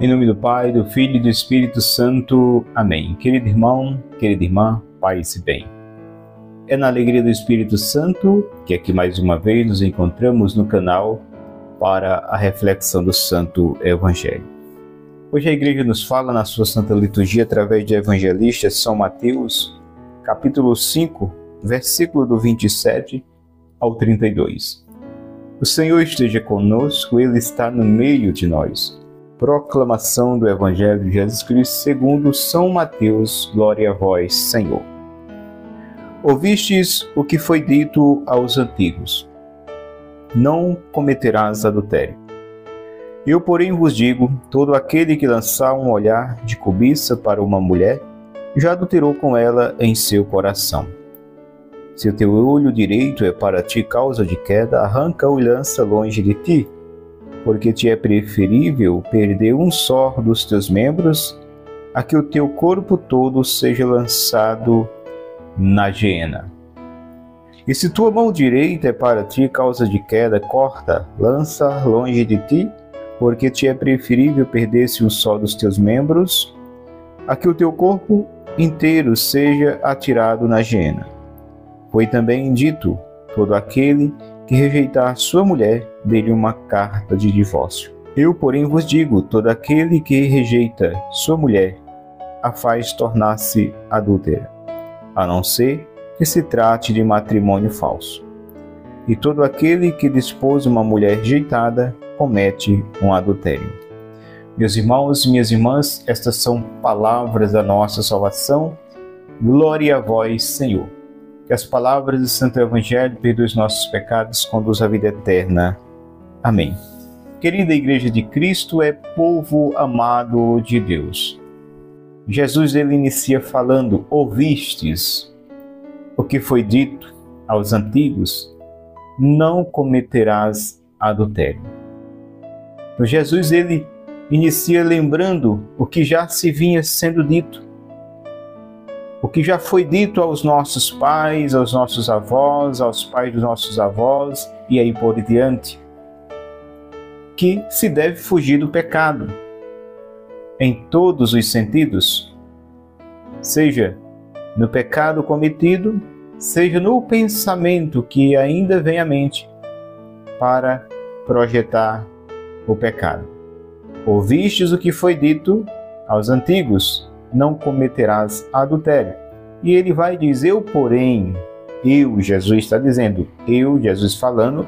Em nome do Pai, do Filho e do Espírito Santo. Amém. Querido irmão, querida irmã, paz e bem. É na alegria do Espírito Santo que aqui mais uma vez nos encontramos no canal para a reflexão do Santo Evangelho. Hoje a Igreja nos fala na sua Santa Liturgia através do Evangelista São Mateus, capítulo 5, versículo do 27 ao 32. O Senhor esteja conosco, Ele está no meio de nós. Proclamação do Evangelho de Jesus Cristo segundo São Mateus. Glória a vós, Senhor. Ouvistes o que foi dito aos antigos: não cometerás adultério. Eu, porém, vos digo, todo aquele que lançar um olhar de cobiça para uma mulher, já adulterou com ela em seu coração. Se o teu olho direito é para ti causa de queda, arranca-o e lança longe de ti, porque te é preferível perder um só dos teus membros, a que o teu corpo todo seja lançado na geena. E se tua mão direita é para ti causa de queda, corta, lança longe de ti, porque te é preferível perder-se um só dos teus membros, a que o teu corpo inteiro seja atirado na geena. Foi também dito: todo aquele que rejeitar sua mulher, dê-lhe uma carta de divórcio. Eu, porém, vos digo, todo aquele que rejeita sua mulher, a faz tornar-se adúltera, a não ser que se trate de matrimônio falso. E todo aquele que dispôs uma mulher rejeitada, comete um adultério. Meus irmãos e minhas irmãs, estas são palavras da nossa salvação. Glória a vós, Senhor. Que as palavras do Santo Evangelho perdoem os nossos pecados, conduz à vida eterna. Amém. Querida Igreja de Cristo, é povo amado de Deus. Jesus ele inicia falando: ouvistes o que foi dito aos antigos: não cometerás adultério. Então, Jesus ele inicia lembrando o que já se vinha sendo dito, o que já foi dito aos nossos pais, aos nossos avós, aos pais dos nossos avós e aí por diante, que se deve fugir do pecado em todos os sentidos, seja no pecado cometido, seja no pensamento que ainda vem à mente para projetar o pecado. Ouvistes o que foi dito aos antigos: não cometerás adultério. E ele vai dizer: eu, porém, Jesus está dizendo, Jesus falando,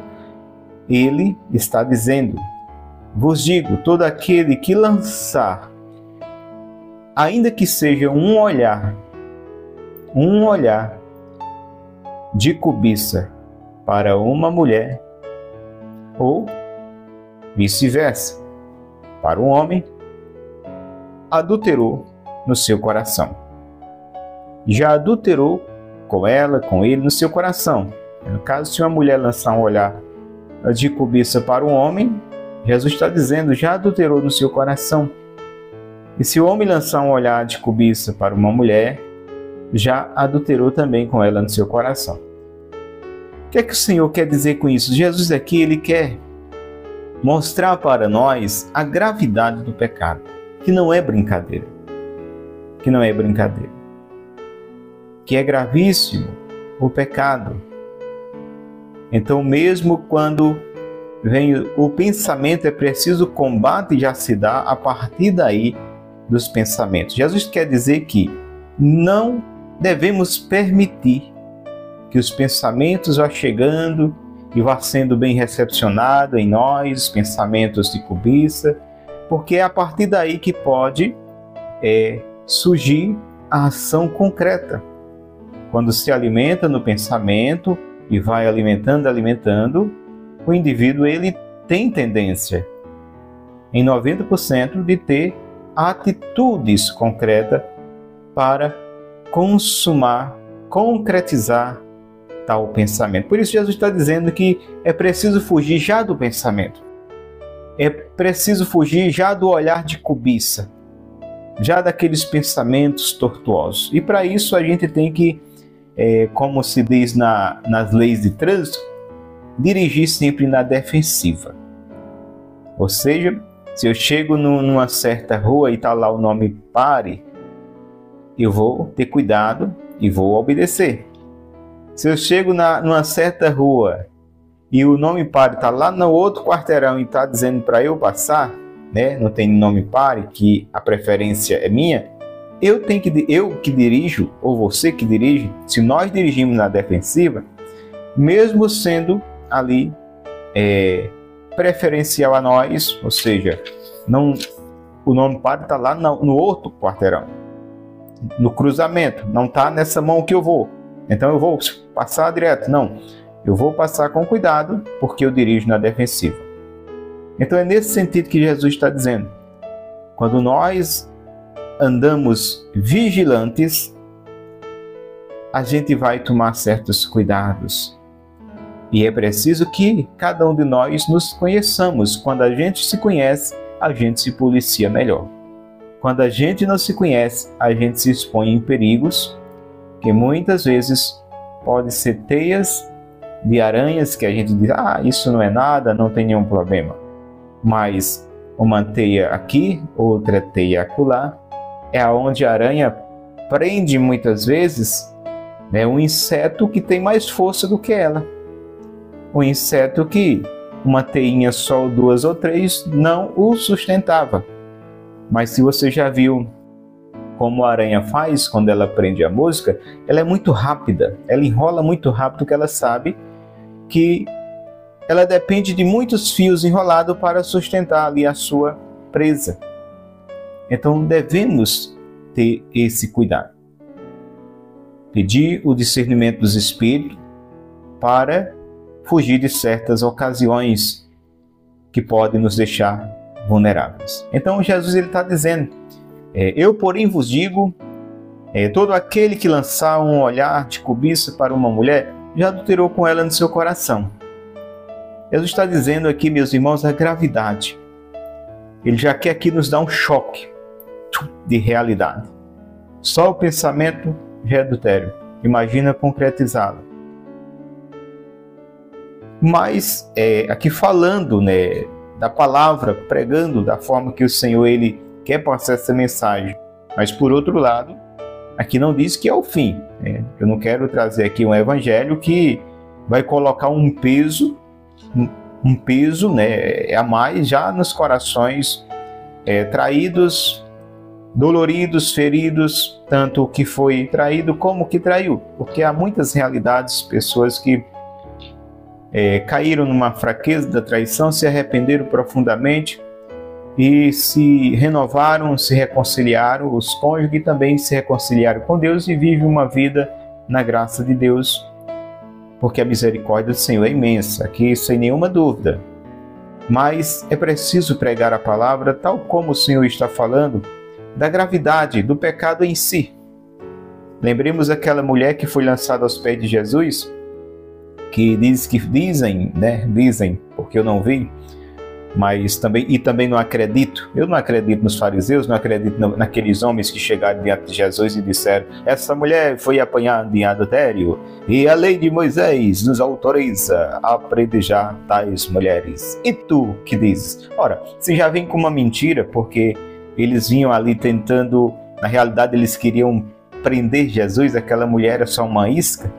ele está dizendo, vos digo, todo aquele que lançar, ainda que seja um olhar de cobiça para uma mulher, ou vice-versa, para um homem, adulterou no seu coração. Já adulterou com ela, com ele, no seu coração. No caso, se uma mulher lançar um olhar de cobiça para um homem, Jesus está dizendo, já adulterou no seu coração. E se o homem lançar um olhar de cobiça para uma mulher, já adulterou também com ela no seu coração. O que é que o Senhor quer dizer com isso? Jesus aqui, ele quer mostrar para nós a gravidade do pecado, que não é brincadeira. Que é gravíssimo o pecado. Então, mesmo quando vem o pensamento, é preciso combate e já se dá a partir daí dos pensamentos. Jesus quer dizer que não devemos permitir que os pensamentos vá chegando e vá sendo bem recepcionado em nós, os pensamentos de cobiça, porque é a partir daí que pode surgir a ação concreta. Quando se alimenta no pensamento e vai alimentando, o indivíduo ele tem tendência, em 90%, de ter atitudes concretas para consumar, concretizar tal pensamento. Por isso Jesus está dizendo que é preciso fugir já do pensamento. É preciso fugir já do olhar de cobiça, já daqueles pensamentos tortuosos. E para isso a gente tem que, como se diz nas leis de trânsito, dirigir sempre na defensiva. Ou seja, Se eu chego numa certa rua e está lá o nome pare, eu vou ter cuidado e vou obedecer. Se eu chego numa certa rua e o nome pare está lá no outro quarteirão e está dizendo para eu passar, né? Não tem nome pare, que a preferência é minha, eu que dirijo, ou você que dirige, se nós dirigimos na defensiva, mesmo sendo ali preferencial a nós, ou seja, o nome pare está lá no outro quarteirão, no cruzamento, não está nessa mão que eu vou, então eu vou passar direto, não, eu vou passar com cuidado porque eu dirijo na defensiva. Então é nesse sentido que Jesus está dizendo, quando nós andamos vigilantes, a gente vai tomar certos cuidados. E é preciso que cada um de nós nos conheçamos. Quando a gente se conhece, a gente se policia melhor. Quando a gente não se conhece, a gente se expõe em perigos, que muitas vezes podem ser teias de aranhas que a gente diz, isso não é nada, não tem nenhum problema. Mas uma teia aqui, outra teia acolá, é onde a aranha prende muitas vezes um inseto que tem mais força do que ela. Um inseto que uma teinha só, 2 ou 3 não o sustentava. Mas se você já viu como a aranha faz quando ela prende a mosca, ela é muito rápida, ela enrola muito rápido, porque ela sabe que ela depende de muitos fios enrolados para sustentar ali a sua presa. Então devemos ter esse cuidado. Pedir o discernimento dos espíritos para fugir de certas ocasiões que podem nos deixar vulneráveis. Então Jesus está dizendo, eu porém vos digo, todo aquele que lançar um olhar de cobiça para uma mulher, já adulterou com ela no seu coração. Jesus está dizendo aqui, meus irmãos, a gravidade. Ele já quer aqui nos dar um choque de realidade. Só o pensamento já é adultério. Imagina concretizá-lo. Mas aqui falando da palavra, pregando da forma que o Senhor ele quer passar essa mensagem. Mas por outro lado, aqui não diz que é o fim. Eu não quero trazer aqui um evangelho que vai colocar um peso a mais já nos corações traídos, doloridos, feridos, tanto o que foi traído como o que traiu. Porque há muitas realidades, pessoas que caíram numa fraqueza da traição, se arrependeram profundamente e se renovaram, se reconciliaram, os cônjuges também se reconciliaram com Deus e vivem uma vida na graça de Deus, porque a misericórdia do Senhor é imensa, aqui sem nenhuma dúvida. Mas é preciso pregar a palavra tal como o Senhor está falando, da gravidade do pecado em si. Lembremos aquela mulher que foi lançada aos pés de Jesus, que dizem, porque eu não vi, mas também não acredito. Eu não acredito nos fariseus, não acredito naqueles homens que chegaram diante de Jesus e disseram: essa mulher foi apanhada em adultério e a lei de Moisés nos autoriza a apedrejar tais mulheres. E tu que dizes? Ora, se já vem com uma mentira, porque eles vinham ali tentando, na realidade eles queriam prender Jesus, aquela mulher era só uma isca.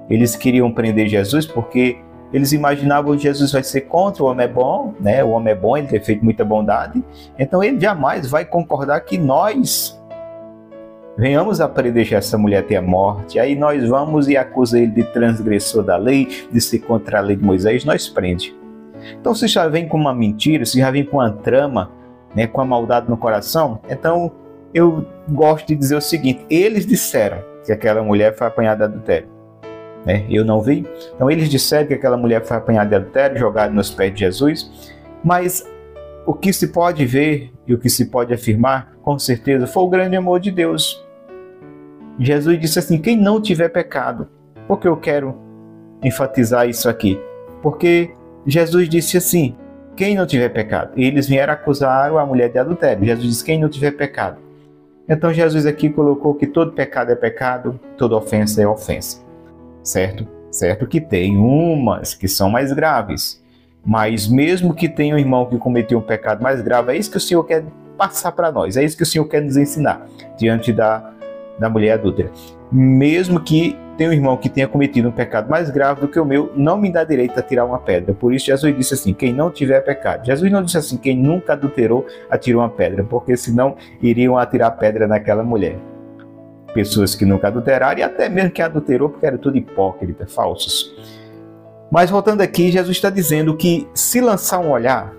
Eles queriam prender Jesus porque eles imaginavam que Jesus vai ser contra o homem é bom, né? O homem é bom, ele tem feito muita bondade, então ele jamais vai concordar que nós venhamos a prender essa mulher até a morte. Aí nós vamos e acusa ele de transgressor da lei, de ser contra a lei de Moisés, nós prende. Então se já vem com uma mentira, se já vem com uma trama, com a maldade no coração, então eu gosto de dizer o seguinte: eles disseram que aquela mulher foi apanhada de adultério. Eu não vi. Então eles disseram que aquela mulher foi apanhada de adultério, jogada nos pés de Jesus, mas o que se pode ver e o que se pode afirmar, com certeza, foi o grande amor de Deus. Jesus disse assim: quem não tiver pecado. Por que eu quero enfatizar isso aqui? Porque Jesus disse assim: quem não tiver pecado. E eles vieram acusar a mulher de adultério. Jesus disse: quem não tiver pecado. Então Jesus aqui colocou que todo pecado é pecado, toda ofensa é ofensa. Certo? Certo que tem umas que são mais graves. Mas mesmo que tenha um irmão que cometeu um pecado mais grave, é isso que o Senhor quer passar para nós, é isso que o Senhor quer nos ensinar diante da mulher adúltera. Mesmo que tenha um irmão que tenha cometido um pecado mais grave do que o meu, não me dá direito a tirar uma pedra. Por isso Jesus disse assim, quem não tiver pecado. Jesus não disse assim, quem nunca adulterou, atira uma pedra, porque senão iriam atirar pedra naquela mulher. Pessoas que nunca adulteraram e até mesmo que adulterou, porque era tudo hipócrita, falsos. Mas voltando aqui, Jesus está dizendo que se lançar um olhar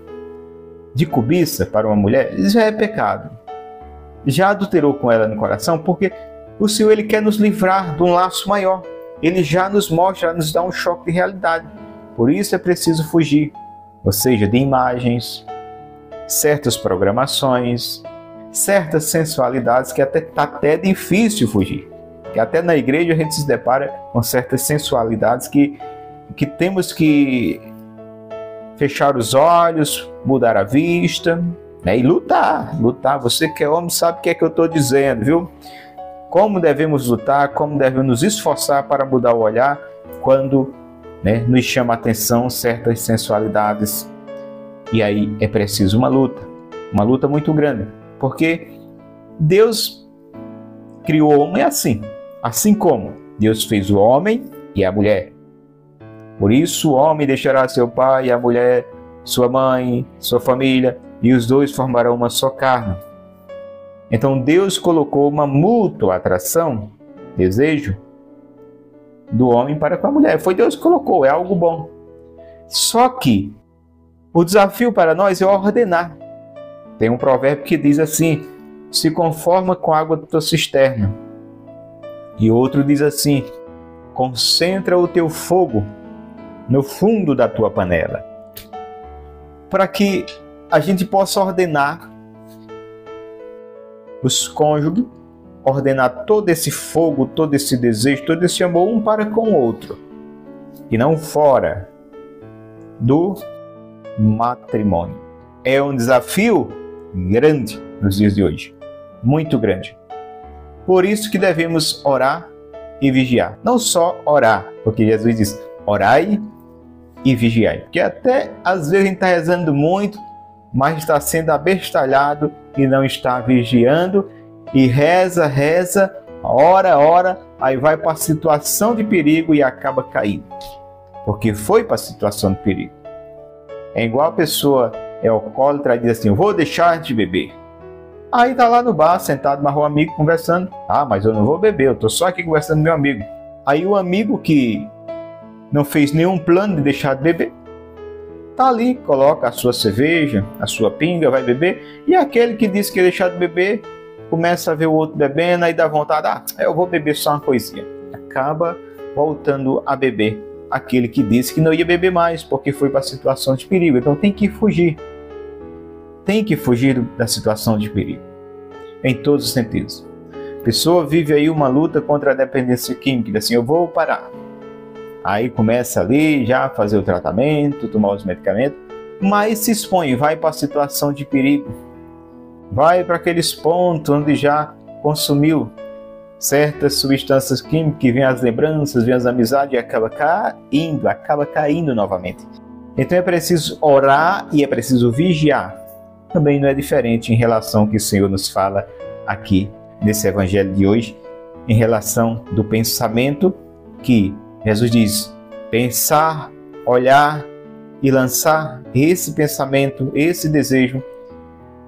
de cobiça para uma mulher, já é pecado. Já adulterou com ela no coração, porque o Senhor ele quer nos livrar de um laço maior. Ele já nos mostra, nos dá um choque de realidade. Por isso é preciso fugir, ou seja, de imagens, certas programações, certas sensualidades que está até difícil fugir. Que até na igreja a gente se depara com certas sensualidades que temos que fechar os olhos, mudar a vista, né? E lutar. Você que é homem sabe o que é que eu estou dizendo, viu? Como devemos lutar, como devemos nos esforçar para mudar o olhar quando, né, nos chama a atenção certas sensualidades. E aí é preciso uma luta muito grande, porque Deus criou o homem assim como Deus fez o homem e a mulher. Por isso o homem deixará seu pai e a mulher, sua mãe, sua família, e os dois formarão uma só carne. Então Deus colocou uma mútua atração, desejo, do homem para com a mulher. Foi Deus que colocou, é algo bom. Só que o desafio para nós é ordenar. Tem um provérbio que diz assim, se conforma com a água da tua cisterna. E outro diz assim, concentra o teu fogo no fundo da tua panela. Para que a gente possa ordenar os cônjuges, ordenar todo esse fogo, todo esse desejo, todo esse amor um para com o outro. E não fora do matrimônio. É um desafio grande nos dias de hoje. Muito grande. Por isso que devemos orar e vigiar. Não só orar, porque Jesus diz, orai e vigiai. Porque até às vezes a gente está rezando muito, mas está sendo abestalhado e não está vigiando, e reza, ora, aí vai para a situação de perigo e acaba caindo. Porque foi para a situação de perigo. É igual a pessoa é alcoólatra e diz assim, vou deixar de beber. Aí está lá no bar, sentado na rua, amigo conversando. Ah, mas eu não vou beber, eu estou só aqui conversando com meu amigo. Aí o amigo que não fez nenhum plano de deixar de beber, está ali, coloca a sua cerveja, a sua pinga, vai beber. E aquele que disse que ia deixar de beber, começa a ver o outro bebendo, aí dá vontade, eu vou beber só uma coisinha. Acaba voltando a beber aquele que disse que não ia beber mais, porque foi para a situação de perigo. Então tem que fugir. Tem que fugir da situação de perigo. Em todos os sentidos. A pessoa vive aí uma luta contra a dependência química, assim, eu vou parar. Aí começa ali já a fazer o tratamento, tomar os medicamentos, mas se expõe, vai para a situação de perigo. Vai para aqueles pontos onde já consumiu certas substâncias químicas, que vem as lembranças, vem as amizades e acaba caindo novamente. Então é preciso orar e é preciso vigiar. Também não é diferente em relação ao que o Senhor nos fala aqui nesse evangelho de hoje, em relação do pensamento, que Jesus diz, pensar, olhar e lançar esse pensamento, esse desejo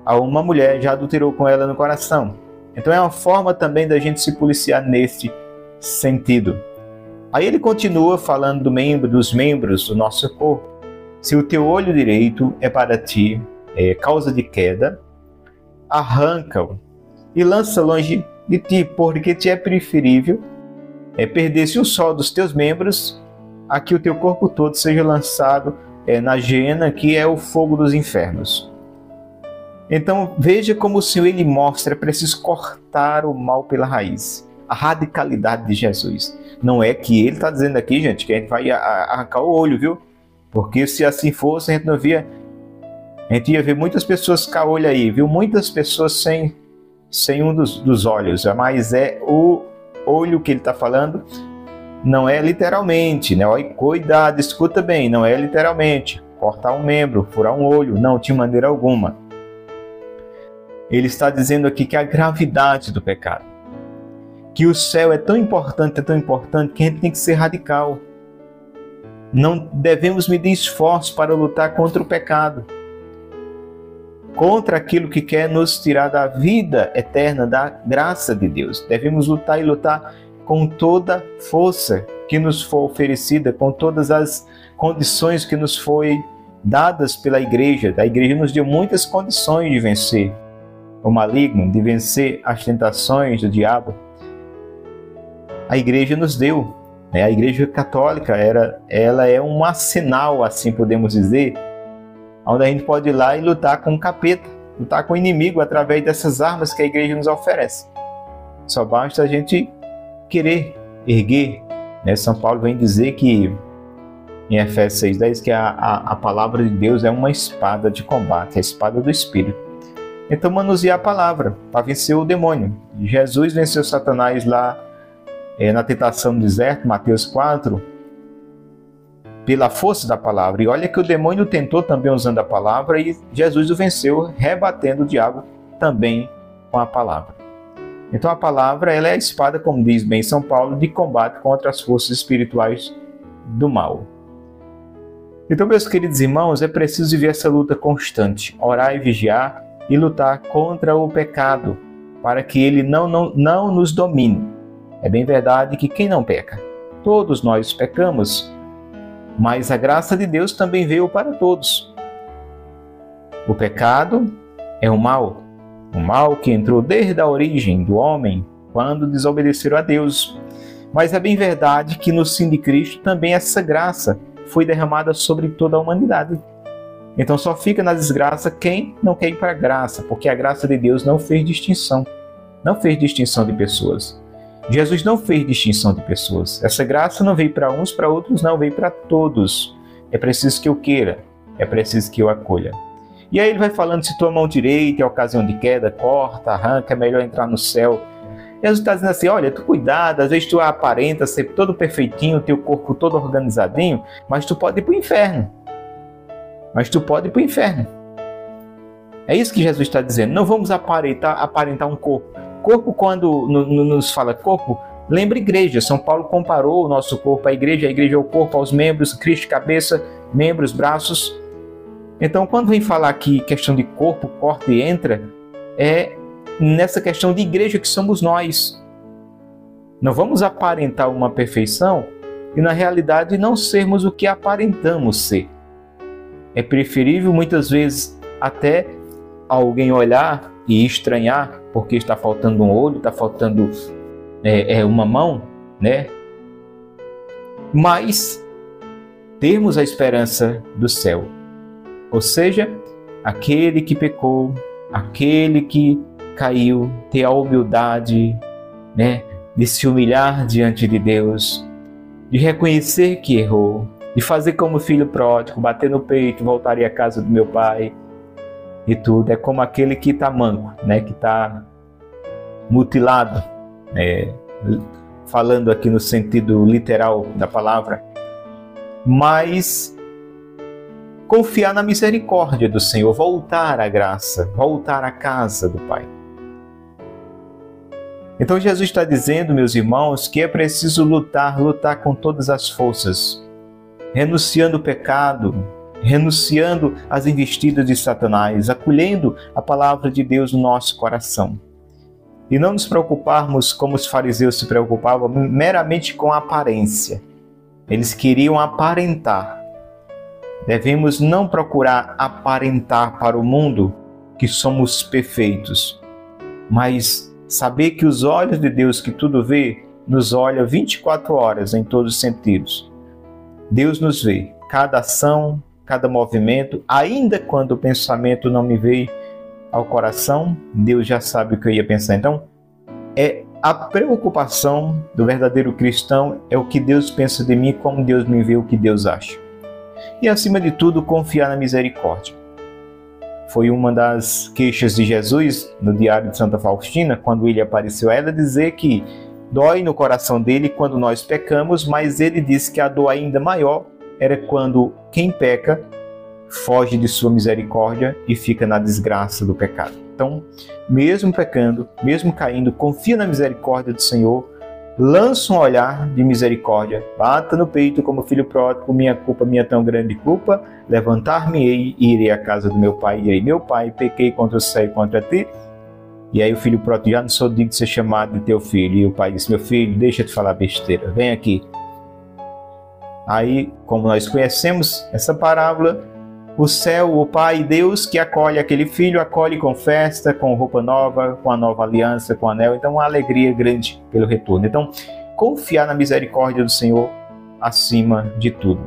a uma mulher, já adulterou com ela no coração. Então é uma forma também da gente se policiar nesse sentido. Aí ele continua falando dos membros do nosso corpo. Se o teu olho direito é para ti causa de queda, arranca-o e lança longe de ti, porque te é preferível perder-se um só dos teus membros, a que o teu corpo todo seja lançado na geena, que é o fogo dos infernos. Então veja como o Senhor ele mostra, é preciso cortar o mal pela raiz, a radicalidade de Jesus. Não é que ele está dizendo aqui, gente, que a gente vai arrancar o olho, viu? Porque se assim fosse, a gente ia ver muitas pessoas com o olho aí, viu? Muitas pessoas sem um dos olhos, mas é o olho que ele está falando, não é literalmente, né? Olha, cuidado, escuta bem, não é literalmente. cortar um membro, furar um olho, não, de maneira alguma. Ele está dizendo aqui que a gravidade do pecado, que o céu é tão importante que a gente tem que ser radical. Não devemos medir esforço para lutar contra o pecado, contra aquilo que quer nos tirar da vida eterna, da graça de Deus. Devemos lutar e lutar com toda força que nos for oferecida, com todas as condições que nos foi dadas pela igreja. A igreja nos deu muitas condições de vencer o maligno, de vencer as tentações do diabo. A igreja nos deu, né? A igreja católica, ela é um arsenal, assim podemos dizer, onde a gente pode ir lá e lutar com o capeta, lutar com o inimigo através dessas armas que a igreja nos oferece. Só basta a gente querer erguer, né? São Paulo vem dizer que em Efésios 6:10 que a palavra de Deus é uma espada de combate, a espada do Espírito. Então manusear a palavra para vencer o demônio. Jesus venceu Satanás lá na tentação do deserto, Mateus 4, pela força da palavra. E olha que o demônio tentou também usando a palavra e Jesus o venceu, rebatendo o diabo também com a palavra. Então a palavra ela é a espada, como diz bem São Paulo, de combate contra as forças espirituais do mal. Então, meus queridos irmãos, é preciso viver essa luta constante, orar e vigiar e lutar contra o pecado, para que ele não nos domine. É bem verdade que quem não peca? Todos nós pecamos, mas a graça de Deus também veio para todos. O pecado é o mal que entrou desde a origem do homem, quando desobedeceram a Deus. Mas é bem verdade que no sim de Cristo também essa graça foi derramada sobre toda a humanidade. Então só fica na desgraça quem não quer ir para a graça, porque a graça de Deus não fez distinção de pessoas. Jesus não fez distinção de pessoas. Essa graça não veio para uns, para outros, não, veio para todos. É preciso que eu queira, é preciso que eu acolha. E aí ele vai falando, se tua mão direita é ocasião de queda, corta, arranca, é melhor entrar no céu. Jesus está dizendo assim, olha, tu cuidado, às vezes tu aparenta ser todo perfeitinho, teu corpo todo organizadinho, mas tu pode ir para o inferno. É isso que Jesus está dizendo. Não vamos aparentar um corpo. Corpo, quando nos fala corpo, lembra igreja. São Paulo comparou o nosso corpo à igreja. A igreja é o corpo, aos membros, Cristo cabeça, membros, braços. Então, quando vem falar aqui questão de corpo, corta e entra, é nessa questão de igreja que somos nós. Não vamos aparentar uma perfeição e, na realidade, não sermos o que aparentamos ser. É preferível, muitas vezes, até alguém olhar e estranhar porque está faltando um olho, está faltando uma mão, né? Mas termos a esperança do céu. Ou seja, aquele que pecou, aquele que caiu, ter a humildade, né, de se humilhar diante de Deus, de reconhecer que errou, de fazer como filho pródigo, bater no peito, voltaria à casa do meu pai e tudo. É como aquele que está manco, né, que está mutilado, falando aqui no sentido literal da palavra, mas confiar na misericórdia do Senhor, voltar à graça, voltar à casa do Pai. Então Jesus está dizendo, meus irmãos, que é preciso lutar com todas as forças, renunciando o pecado, renunciando às investidas de Satanás, acolhendo a palavra de Deus no nosso coração. E não nos preocuparmos como os fariseus se preocupavam, meramente com a aparência. Eles queriam aparentar. Devemos não procurar aparentar para o mundo que somos perfeitos, mas saber que os olhos de Deus, que tudo vê, nos olha 24 horas em todos os sentidos. Deus nos vê, cada ação, cada movimento, ainda quando o pensamento não me veio ao coração, Deus já sabe o que eu ia pensar. Então, a preocupação do verdadeiro cristão é o que Deus pensa de mim, como Deus me vê, o que Deus acha. E, acima de tudo, confiar na misericórdia. Foi uma das queixas de Jesus no Diário de Santa Faustina, quando ele apareceu a ela, dizer que dói no coração dele quando nós pecamos, mas ele disse que a dor ainda maior era quando quem peca foge de sua misericórdia e fica na desgraça do pecado. Então, mesmo pecando, mesmo caindo, confia na misericórdia do Senhor, lança um olhar de misericórdia, bata no peito como filho pródigo, minha culpa, minha tão grande culpa, levantar-me-ei e irei à casa do meu pai, e direi, meu pai, pequei contra o céu e contra ti. E aí o filho pródigo, já não sou digno de ser chamado de teu filho. E o pai disse, meu filho, deixa de falar besteira, vem aqui. Aí, como nós conhecemos essa parábola, o céu, o Pai, Deus que acolhe aquele filho, acolhe com festa, com roupa nova, com a nova aliança, com anel. Então, uma alegria grande pelo retorno. Então, confiar na misericórdia do Senhor acima de tudo.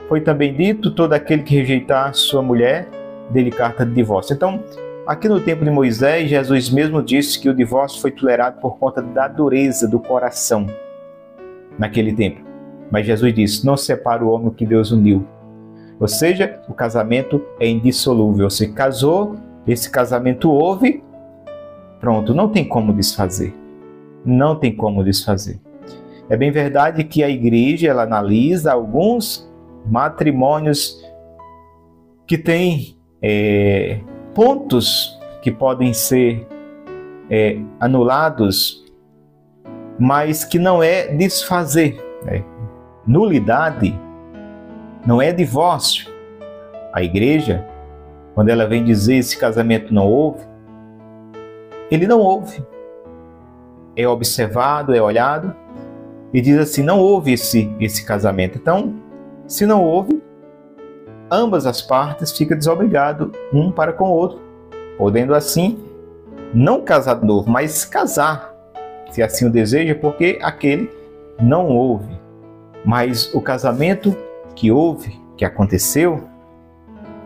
Foi também dito, todo aquele que rejeitar sua mulher, dê-lhe carta de divórcio. Então, aqui no tempo de Moisés, Jesus mesmo disse que o divórcio foi tolerado por conta da dureza do coração naquele tempo. Mas Jesus disse, não separa o homem que Deus uniu. Ou seja, o casamento é indissolúvel. Você casou, esse casamento houve, pronto, não tem como desfazer. Não tem como desfazer. É bem verdade que a igreja ela analisa alguns matrimônios que têm pontos que podem ser anulados, mas que não é desfazer. Nulidade não é divórcio. A igreja, quando ela vem dizer esse casamento não houve, ele não houve. É observado, é olhado e diz assim, não houve esse casamento. Então, se não houve, ambas as partes ficam desobrigadas um para com o outro, podendo assim não casar de novo, mas casar, se assim o deseja, porque aquele não houve. Mas o casamento que houve, que aconteceu,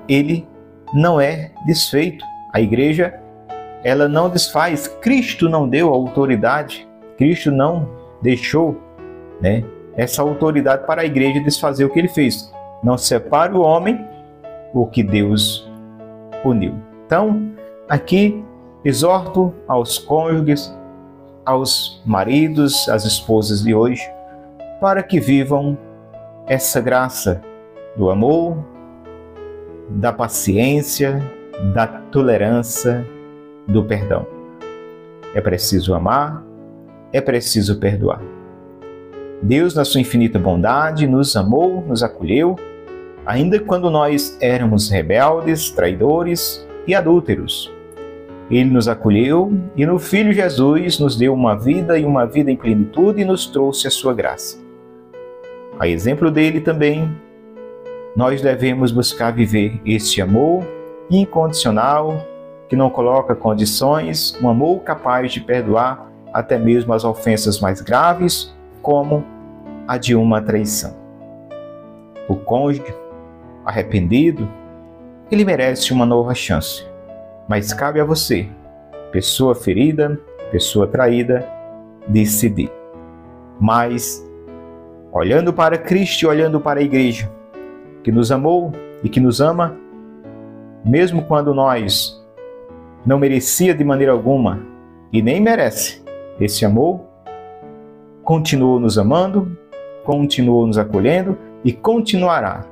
ele não é desfeito. A igreja, ela não desfaz. Cristo não deu autoridade, Cristo não deixou, essa autoridade para a igreja desfazer o que ele fez. Não separa o homem o que Deus uniu. Então, aqui exorto aos cônjuges, aos maridos, às esposas de hoje, para que vivam essa graça do amor, da paciência, da tolerância, do perdão. É preciso amar, é preciso perdoar. Deus, na sua infinita bondade, nos amou, nos acolheu, ainda quando nós éramos rebeldes, traidores e adúlteros. Ele nos acolheu e no Filho Jesus nos deu uma vida e uma vida em plenitude e nos trouxe a sua graça. A exemplo dele também, nós devemos buscar viver este amor incondicional, que não coloca condições, um amor capaz de perdoar até mesmo as ofensas mais graves, como a de uma traição. O cônjuge arrependido, ele merece uma nova chance, mas cabe a você, pessoa ferida, pessoa traída, decidir. Mas olhando para Cristo e olhando para a igreja, que nos amou e que nos ama, mesmo quando nós não merecia de maneira alguma e nem merece esse amor, continuou nos amando, continuou nos acolhendo e continuará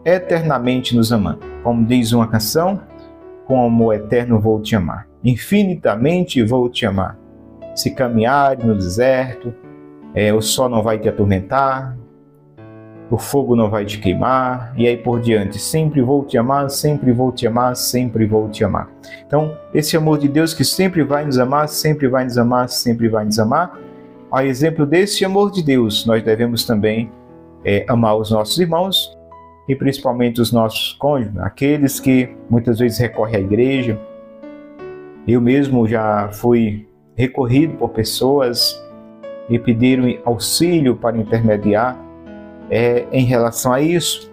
eternamente nos amando. Como diz uma canção, com amor eterno vou te amar, infinitamente vou te amar. Se caminhar no deserto, o sol não vai te atormentar, o fogo não vai te queimar, e aí por diante. Sempre vou te amar, sempre vou te amar, sempre vou te amar. Então, esse amor de Deus que sempre vai nos amar, sempre vai nos amar, sempre vai nos amar. A exemplo desse amor de Deus, nós devemos também amar os nossos irmãos e principalmente os nossos cônjuges, aqueles que muitas vezes recorrem à igreja. Eu mesmo já fui recorrido por pessoas e pediram auxílio para intermediar em relação a isso.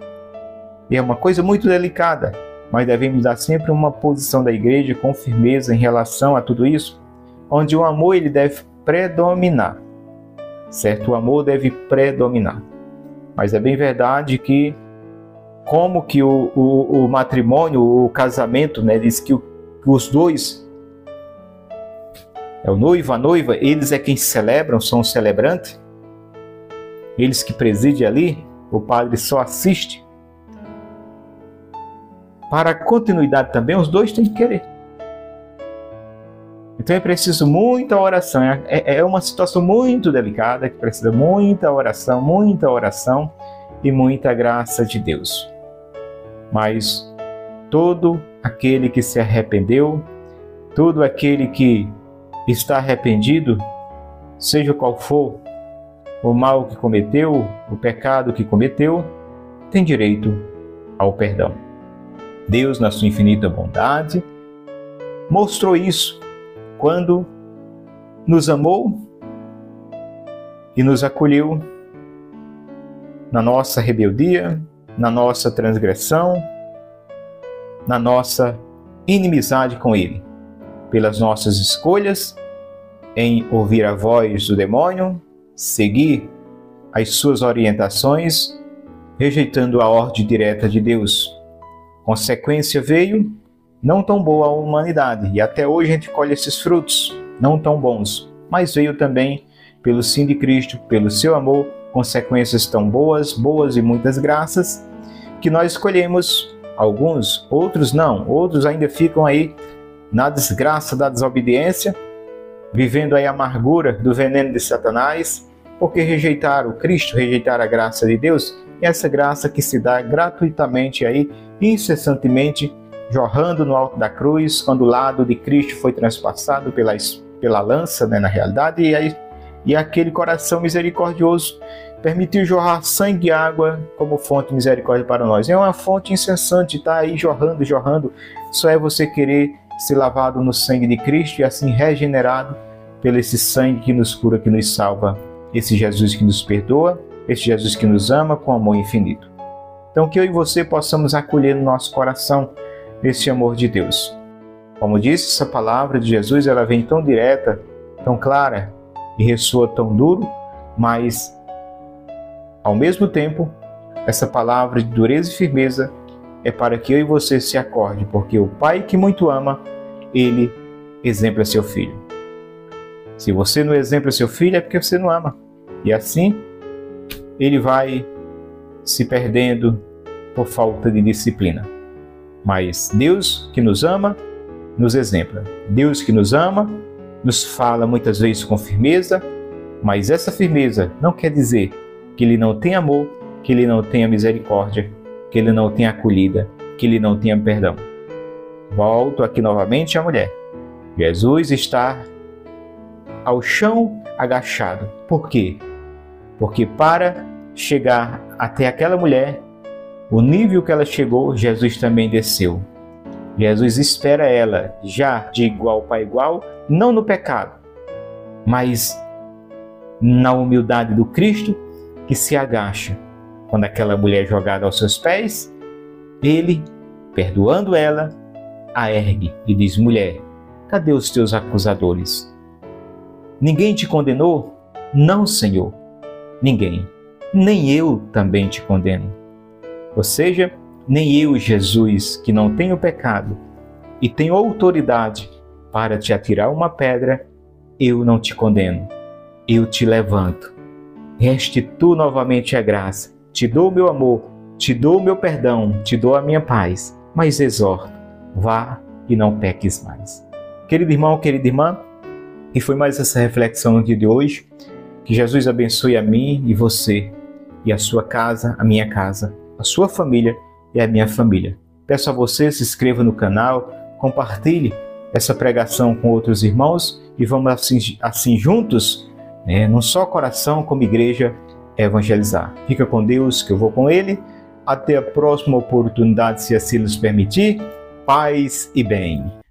E é uma coisa muito delicada, mas devemos dar sempre uma posição da igreja com firmeza em relação a tudo isso, onde o amor ele deve predominar, certo? O amor deve predominar. Mas é bem verdade que como que o matrimônio, o casamento, diz que os dois, o noivo, a noiva, eles é quem celebram, são os celebrantes, eles que presidem ali, o padre só assiste. para a continuidade também, os dois têm que querer. Então é preciso muita oração. É uma situação muito delicada que precisa muita oração e muita graça de Deus. Mas todo aquele que se arrependeu, todo aquele que está arrependido, seja qual for o mal que cometeu, o pecado que cometeu, tem direito ao perdão. Deus, na sua infinita bondade, mostrou isso quando nos amou e nos acolheu na nossa rebeldia, na nossa transgressão, na nossa inimizade com Ele, pelas nossas escolhas em ouvir a voz do demônio, seguir as suas orientações, rejeitando a ordem direta de Deus. Consequência veio não tão boa à humanidade, e até hoje a gente colhe esses frutos, não tão bons, mas veio também pelo sim de Cristo, pelo seu amor, consequências tão boas e muitas graças, que nós escolhemos alguns, outros não, outros ainda ficam aí na desgraça da desobediência, vivendo aí a amargura do veneno de Satanás, porque rejeitaram Cristo, rejeitaram a graça de Deus, e essa graça que se dá gratuitamente aí, incessantemente, jorrando no alto da cruz, quando o lado de Cristo foi transpassado pela lança, né, na realidade, e aquele coração misericordioso permitiu jorrar sangue e água como fonte de misericórdia para nós. É uma fonte incessante, está aí jorrando. Só é você querer ser lavado no sangue de Cristo e assim regenerado pelo esse sangue que nos cura, que nos salva. Esse Jesus que nos perdoa, esse Jesus que nos ama com amor infinito. Então que eu e você possamos acolher no nosso coração esse amor de Deus. Como disse, essa palavra de Jesus, ela vem tão direta, tão clara e ressoa tão duro, mas ao mesmo tempo, essa palavra de dureza e firmeza é para que eu e você se acorde, porque o Pai que muito ama, Ele exempla seu filho. Se você não exempla seu filho, é porque você não ama. E assim, ele vai se perdendo por falta de disciplina. Mas Deus que nos ama, nos exempla. Deus que nos ama, nos fala muitas vezes com firmeza, mas essa firmeza não quer dizer que Ele não tem amor, que Ele não tenha misericórdia, que Ele não tenha acolhida, que Ele não tenha perdão. Volto aqui novamente à mulher. Jesus está ao chão agachado. Por quê? Porque para chegar até aquela mulher, o nível que ela chegou, Jesus também desceu. Jesus espera ela já de igual para igual, não no pecado, mas na humildade do Cristo que se agacha. Quando aquela mulher é jogada aos seus pés, Ele, perdoando ela, a ergue e diz: mulher, cadê os teus acusadores? Ninguém te condenou? Não, Senhor, ninguém. Nem eu também te condeno. Ou seja, nem eu, Jesus, que não tenho pecado e tenho autoridade para te atirar uma pedra, eu não te condeno. Eu te levanto, restituo novamente a graça, te dou o meu amor, te dou o meu perdão, te dou a minha paz, mas exorto, vá e não peques mais. Querido irmão, querida irmã, e foi mais essa reflexão no dia de hoje. Que Jesus abençoe a mim e você, e a sua casa, a minha casa, a sua família e a minha família. Peço a você, se inscreva no canal, compartilhe essa pregação com outros irmãos e vamos assim juntos, num só coração, como igreja, evangelizar. Fica com Deus, que eu vou com Ele. Até a próxima oportunidade, se assim nos permitir. Paz e bem.